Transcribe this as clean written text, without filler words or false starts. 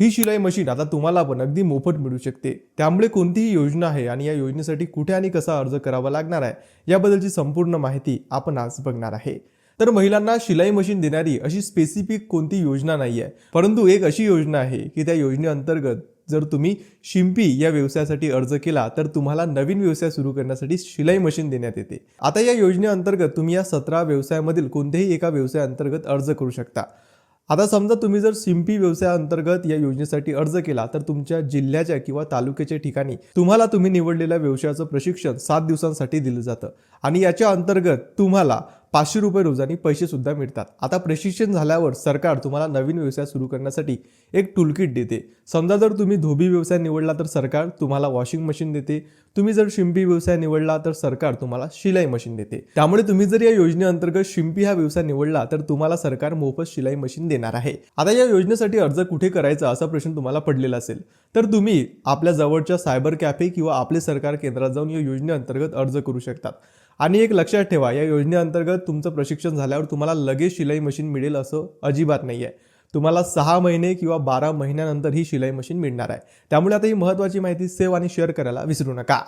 ही शिलाई मशीन आता तुम्हाला पण अगदी मोफत मिळू शकते। त्यामुळे कोणतीही योजना आहे आणि या योजनेसाठी कुठे आणि कसा अर्ज करावा लागणार आहे याबद्दलची संपूर्ण माहिती आपण आज बघणार आहे। तर महिलांना शिलाई मशीन देणारी अशी स्पेसिफिक कोणती योजना नाही आहे, परंतु एक अशी योजना आहे की त्या योजनेअंतर्गत जर तुम्ही शिंपी या व्यवसायासाठी अर्ज केला तर तुम्हाला नवीन व्यवसाय सुरू करण्यासाठी शिलाई मशीन देण्यात येते। आता या योजनेअंतर्गत तुम्ही या 17 व्यवसायामधील कोणत्याही एका व्यवसायाअंतर्गत अर्ज करू शकता। आता समजा तुम्ही जर शिंपी व्यवसायाअंतर्गत या योजनेसाठी अर्ज केला तर तुमच्या जिल्ह्याच्या किंवा तालुक्याच्या ठिकाणी तुम्ही निवडलेल्या व्यवसायाचं प्रशिक्षण 7 दिवसांसाठी दिलं जातं आणि याच्या अंतर्गत तुम्हाला 500 रुपये रोजानी पैसे सुद्धा मिळतात। आता प्रशिक्षण झाल्यावर सरकार तुम्हाला नवीन व्यवसाय सुरू करण्यासाठी एक टूलकिट देते। समजा जर तुम्ही धोबी व्यवसाय निवडला तर सरकार तुम्हाला वॉशिंग मशीन देते, तुम्ही जर शिंपी व्यवसाय निवडला तर सरकार तुम्हाला शिलाई मशीन देते। त्यामुळे तुम्ही जर या योजनेअंतर्गत शिंपी हा व्यवसाय निवडला तर तुम्हाला सरकार मोफत शिलाई मशीन देणार आहे। आता या योजनेसाठी अर्ज कुठे करायचा असा प्रश्न तुम्हाला पडलेला असेल तर तुम्ही आपल्या जवळच्या सायबर कॅफे किंवा आपले सरकार केंद्रात जाऊन या योजनेअंतर्गत अर्ज करू शकतात। आणि एक लक्षात ठेवा, या योजनेअंतर्गत तुमचं प्रशिक्षण झाल्यावर तुम्हाला लगेच शिलाई मशीन मिळेल असं अजिबात नाही आहे। तुम्हाला 6 महिने किंवा 12 महिन्यानंतर ही शिलाई मशीन मिळणार आहे। त्यामुळे आता ही महत्त्वाची माहिती सेव्ह आणि शेअर करायला विसरू नका।